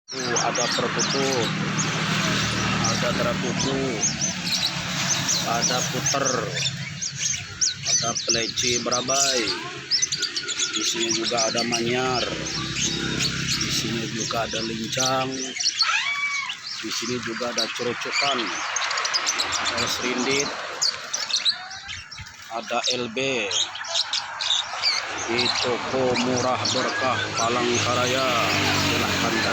Ada perkutut, ada terakuku, ada puter, ada keleci berabai. Di sini juga ada manyar. Di sini juga ada lincang. Di sini juga ada cerucukan, ada serindit, ada LB. Di toko murah berkah Palangkaraya, silahkan datang.